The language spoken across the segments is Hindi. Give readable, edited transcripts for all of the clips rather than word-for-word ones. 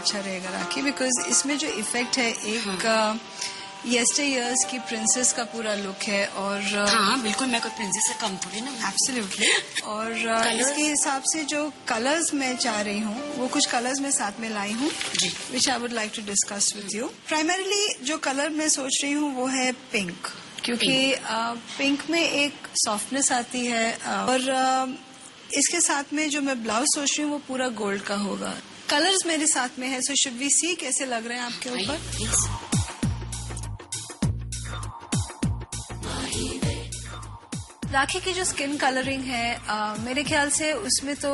अच्छा रहेगा राखी, बिकॉज इसमें जो इफेक्ट है एक येस्टर ईयर्स की प्रिंसेस का पूरा लुक है। और हाँ बिल्कुल, मैं कोई प्रिंसेस से कम थोड़ी ना। एब्सोल्युटली। और इसके हिसाब से जो कलर्स मैं चाह रही हूँ वो कुछ कलर्स मैं साथ में लाई हूँ, which I would like to discuss with you. Primarily जो कलर मैं सोच रही हूँ वो है पिंक, क्योंकि पिंक में एक सॉफ्टनेस आती है। और इसके साथ में जो मैं ब्लाउज सोच रही हूँ वो पूरा गोल्ड का होगा। कलर्स मेरे साथ में है, सो शुड वी सी कैसे लग रहे हैं आपके ऊपर। राखी की जो स्किन कलरिंग है मेरे ख्याल से उसमें तो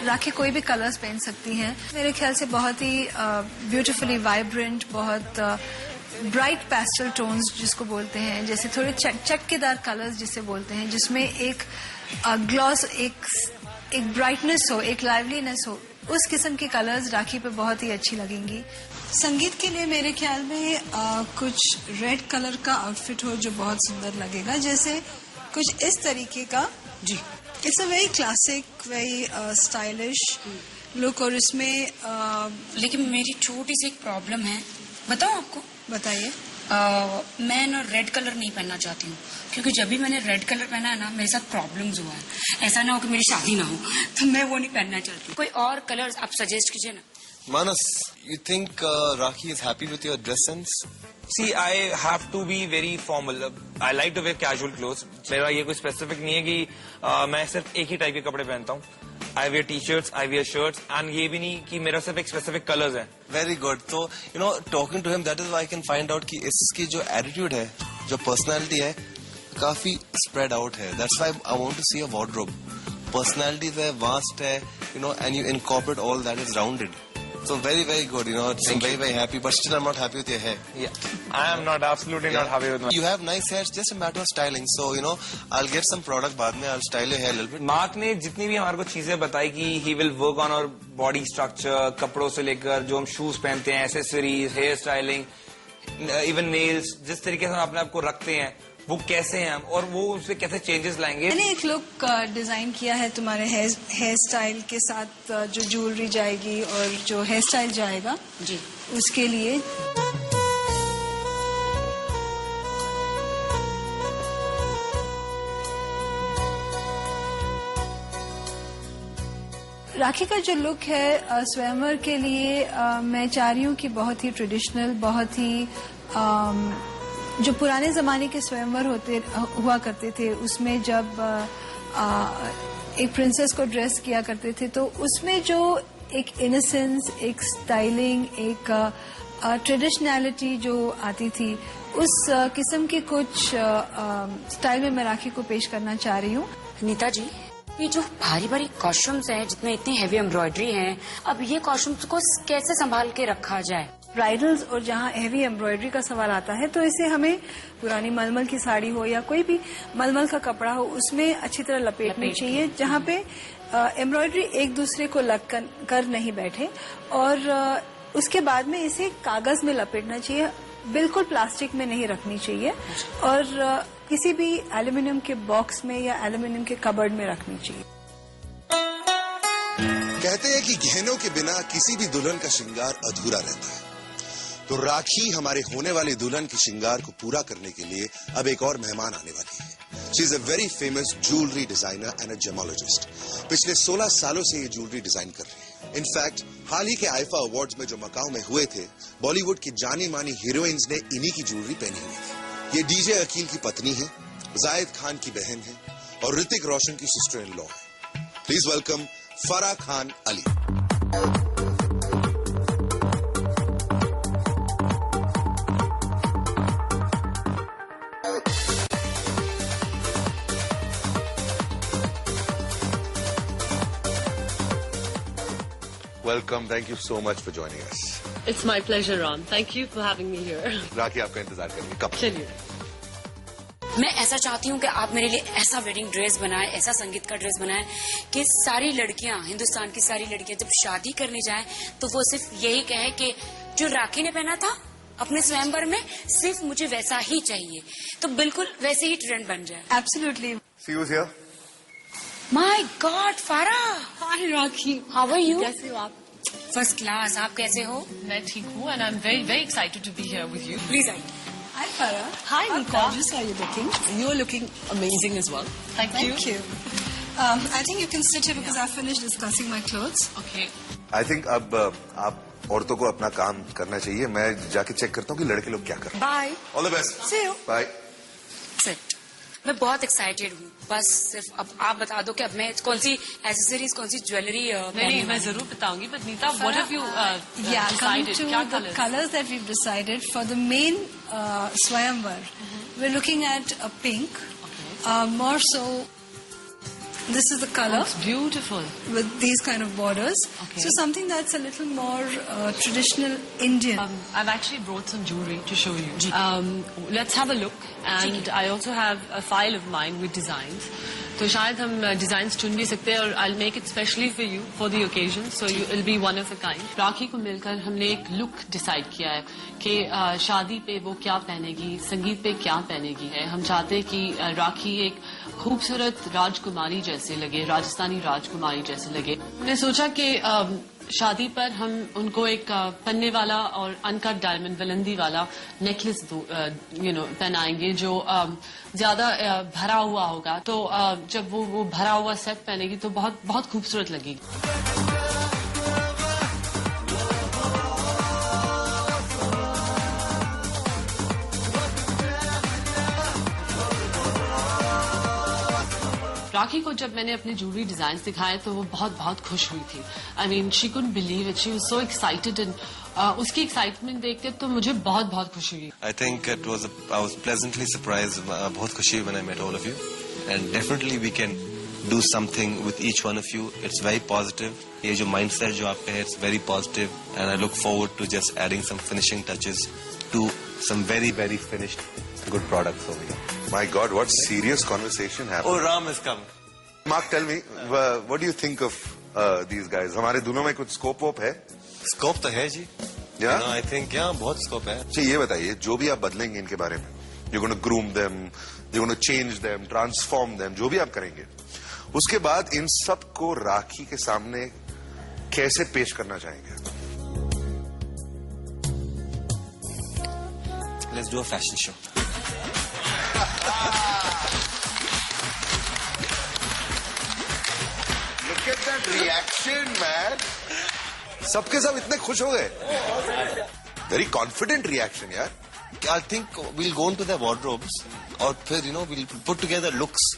राखी कोई भी कलर्स पहन सकती हैं। मेरे ख्याल से बहुत ही ब्यूटीफुली वाइब्रेंट, बहुत ब्राइट पेस्टल टोन्स जिसको बोलते हैं, जैसे थोड़े चटकेदार कलर्स जिसे बोलते हैं, जिसमें एक ग्लॉस, एक ब्राइटनेस हो, एक लाइवलीनेस हो, उस किस्म के कलर्स राखी पे बहुत ही अच्छी लगेंगी। संगीत के लिए मेरे ख्याल में कुछ रेड कलर का आउटफिट हो जो बहुत सुंदर लगेगा, जैसे कुछ इस तरीके का। जी, it's a very classic, very stylish look. और इसमें लेकिन मेरी छोटी सी एक प्रॉब्लम है, बताऊं आपको? बताइए। मैं ना रेड कलर नहीं पहनना चाहती हूँ, क्योंकि जब भी मैंने रेड कलर पहना है ना मेरे साथ प्रॉब्लम्स हुआ है। ऐसा ना हो कि मेरी शादी ना हो, तो मैं वो नहीं पहनना चाहती। कोई और कलर्स आप सजेस्ट कीजिए ना। Manas, you think Rakhi is happy with your dress sense? See, I have to be very formal. I like to wear casual clothes. मेरा ये कोई specific नहीं है कि मैं सिर्फ एक ही टाइप के कपड़े पहनता हूँ। I wear t-shirts, I wear shirts, and ये भी नहीं कि मेरा सिर्फ एक specific colors है। Very good. So, you know, talking to him, that is why I can find out कि इसकी जो attitude है, जो personality है, काफी spread out है. That's why I want to see a wardrobe. Personalities है, vast है, you know, and you incorporate all that is rounded. So very, very good, you know, I'm very, very happy, but still I'm not happy with your hair. Yeah, I am not, absolutely not happy with my... You have nice hair, it's just a matter of styling. So, you know, I'll get some product बाद में, I'll style your hair a little bit. Mark ने जितनी भी हमारे को चीजें बताई कि he will work on our body structure, कपड़ों से लेकर जो हम शूज पहनते हैं, accessories, hair styling, even nails, जिस तरीके से हम अपने आप को रखते हैं वो कैसे हैं हम, और वो उससे कैसे चेंजेस लाएंगे। मैंने एक लुक डिजाइन किया है तुम्हारे हेयर स्टाइल के साथ, जो ज्वेलरी जाएगी और जो हेयर स्टाइल जाएगा जी, उसके लिए। राखी का जो लुक है स्वयंवर के लिए मैं चाह रही हूँ कि बहुत ही ट्रेडिशनल, बहुत ही जो पुराने जमाने के स्वयंवर हुआ करते थे, उसमें जब एक प्रिंसेस को ड्रेस किया करते थे तो उसमें जो एक इनोसेंस, एक स्टाइलिंग, एक ट्रेडिशनैलिटी जो आती थी, उस किस्म के कुछ स्टाइल में मैं राखी को पेश करना चाह रही हूँ। नीता जी, ये जो भारी भारी कॉस्ट्यूम्स हैं, जितने इतनी हेवी एम्ब्रॉयडरी हैं, अब ये कॉस्ट्यूम्स को कैसे संभाल के रखा जाए? ब्राइडल्स और जहाँ हेवी एम्ब्रॉयडरी का सवाल आता है तो इसे हमें पुरानी मलमल की साड़ी हो या कोई भी मलमल का कपड़ा हो, उसमें अच्छी तरह लपेटनी चाहिए, जहाँ पे एम्ब्रॉयडरी एक दूसरे को लग कर नहीं बैठे। और उसके बाद में इसे कागज में लपेटना चाहिए, बिल्कुल प्लास्टिक में नहीं रखनी चाहिए, और किसी भी एल्यूमिनियम के बॉक्स में या एल्यूमिनियम के कबर्ड में रखनी चाहिए। कहते हैं कि गहनों के बिना किसी भी दुल्हन का श्रृंगार अधूरा रहता है, तो राखी हमारे होने वाली दुल्हन के श्रृंगार को पूरा करने के लिए अब एक और मेहमान आने वाली है। She is a very famous jewellery designer and a gemmologist. पिछले 16 सालों से ये ज्वेलरी डिजाइन कर रही है। इनफैक्ट हाल ही के आईफा अवार्ड्स में जो मकाऊ में हुए थे, बॉलीवुड की जानी मानी हीरोइंस ने इन्हीं की ज्वेलरी पहनी हुई थी। ये डीजे अकील की पत्नी है, जायद खान की बहन है और ऋतिक रोशन की सिस्टर इन लॉ है। Please welcome Farah Khan Ali. Welcome. Thank you so much for joining us. It's my pleasure, Ron. Thank you for having me here. राखी आपका इंतजार करेंगे कब? चलिए। मैं ऐसा चाहती हूँ कि आप मेरे लिए ऐसा वेडिंग ड्रेस बनाएं, ऐसा संगीत का ड्रेस बनाएं कि सारी लड़कियां, हिंदुस्तान की सारी लड़कियां जब शादी करने जाएं तो वो सिर्फ यही कहे कि जो राखी ने पहना था अपने स्वयंवर में, सिर्फ मुझे वैसा ही चाहिए। तो बिल्कुल वैसे ही ट्रेंड बन जाए। Absolutely. See who's here? My god, Farah. Hi, Rakhi. How are you? कैसे हो आप? First class. आप कैसे हो? मैं ठीक हूँ and I'm very very excited to be here with you. Please आइए। Hi, Farah. Hi, How Nika. gorgeous are you looking? You're looking amazing as well. Thank you. Thank you. I think you can sit here because I've finished discussing my clothes. Okay. I think अब आप औरतों को अपना काम करना चाहिए. मैं जाके चेक करता हूँ कि लड़के लोग क्या कर रहे हैं. Bye. All the best. See you. Bye. Set. मैं बहुत एक्साइटेड हूँ, बस सिर्फ अब आप बता दो कि अब मैं कौन सी एसेसरीज, कौन सी ज्वेलरी नहीं, मैं जरूर बताऊंगी. But Neeta, what have you Yeah, coming decided? to क्या the colours? colors that we've decided for the main Swayamvar, we're looking at a pink. More so, this is the color It's beautiful. with these kind of borders. Okay. So something that's a little more traditional Indian. I've actually brought some jewelry to show you. Let's have a look. And I also have a file of mine with designs. तो शायद हम डिजाइन्स चुन भी सकते हैं और I'll make it specially for you for the occasion. So you will be one of a kind. राखी को मिलकर हमने एक लुक डिसाइड किया है कि शादी पे वो क्या पहनेगी, संगीत पे क्या पहनेगी है. हम चाहते हैं कि राखी एक खूबसूरत राजकुमारी जैसे लगे, राजस्थानी राजकुमारी जैसे लगे. हमने सोचा कि शादी पर हम उनको एक पन्ने वाला और अनकट डायमंड बुलंदी वाला नेकलेस पहनाएंगे जो ज्यादा भरा हुआ होगा. तो जब वो भरा हुआ सेट पहनेगी तो बहुत बहुत खूबसूरत लगेगी. राखी को जब मैंने अपने ज्वेलरी डिजाइन दिखाए तो वो बहुत बहुत खुश हुई थी. I mean she couldn't believe it. She was so excited and उसकी एक्साइटमेंट देखते तो मुझे बहुत बहुत खुशी हुई. I think I was pleasantly surprised. बहुत खुशी when I met all of you, and definitely we can do something with each one of you. It's very positive. ये जो mindset जो आपका है, it's very positive, and I look forward to just adding some finishing touches to some very very finished good products over here. My God, what serious conversation happened. Oh, Ram has come. Mark, tell me, what do you think of these guys? हमारे दोनों में कुछ स्कोप वोप है? Scope तो है जी. Yeah? You know, I think बहुत scope है. अच्छा, ये बताइए, जो भी आप बदलेंगे इनके बारे में, you're going to groom them, you're going to change them, transform them, जो भी आप करेंगे, उसके बाद इन सब को राखी के सामने कैसे पेश करना चाहेंगे? Let's do a fashion show. Look at that reaction, man. सबके सब इतने खुश हो गए. Very confident reaction, यार. I think we'll go into their wardrobes और फिर we'll put together looks,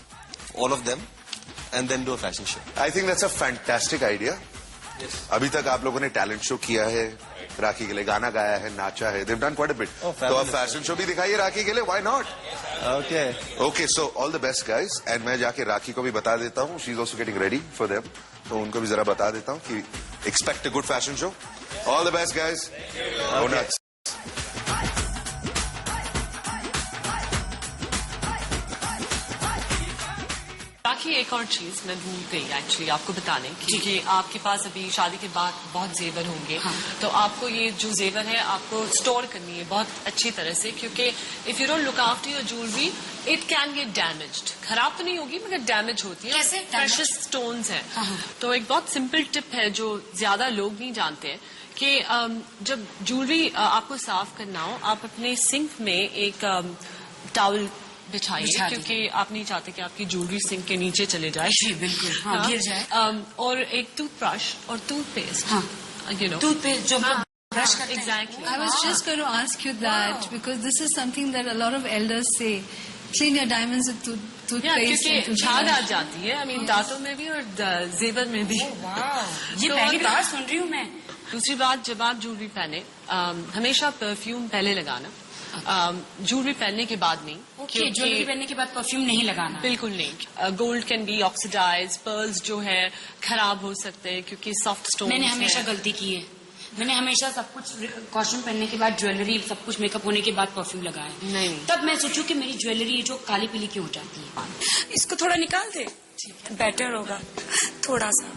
all of them, and then do a fashion show. I think that's a fantastic idea. Yes. अभी तक आप लोगों ने टैलेंट शो किया है, राखी के लिए गाना गाया है, नाचा है. They've done quite a bit. Oh, तो अब फैशन शो भी दिखाइए राखी के लिए. Why not? Okay. Okay, so all the best, guys. And मैं जाके राखी को भी बता देता हूँ. She's also getting ready for them. तो उनको भी जरा बता देता हूँ कि expect a good fashion show. All the best, guys. Go nuts. बाकी एक और चीज मैं भूल गई एक्चुअली आपको बताने क्योंकि आपके पास अभी शादी के बाद बहुत जेवर होंगे. तो आपको ये जो जेवर है आपको स्टोर करनी है बहुत अच्छी तरह से क्योंकि if you don't look after your jewellery it can get damaged. खराब तो नहीं होगी मगर डैमेज होती है. कैसे? प्रेशियस स्टोन्स हैं. तो एक बहुत सिंपल टिप है जो ज्यादा लोग नहीं जानते हैं कि जब ज्वेलरी आपको साफ करना हो आप अपने सिंक में एक टॉवल बिछाइए क्योंकि आप नहीं चाहते कि आपकी ज्वेलरी सिंक के नीचे चले जाए. जी बिल्कुल. हाँ, गिर जाए. और एक टूथब्रश और टूथपेस्ट. हाँ. टूथपेस्ट जो ब्रश करते हैं. Exactly. I was just going to ask you that because this is something that a lot of elders say. Clean your diamonds with toothpaste. क्योंकि झाग आ जाती है. I mean दांतों में भी और जेवर में भी. ये तो पहली अगर- बार सुन रही हूँ मैं. दूसरी बात जब आप ज्वेलरी पहने हमेशा परफ्यूम पहले लगाना. ज्वेलरी पहनने के बाद नहीं. ओके. ज्वेलरी पहनने के बाद परफ्यूम नहीं लगाना. बिल्कुल नहीं. Gold can be oxidize. Pearls जो है खराब हो सकते हैं क्योंकि सॉफ्ट स्टोन. मैंने हमेशा गलती की है. मैंने हमेशा सब कुछ कॉस्ट्यूम पहनने के बाद ज्वेलरी सब कुछ मेकअप होने के बाद परफ्यूम लगाया. नहीं. तब मैं सोचूं कि मेरी ज्वेलरी जो काली पीली क्यों हो जाती है. इसको थोड़ा निकाल दे. बेटर होगा थोड़ा सा.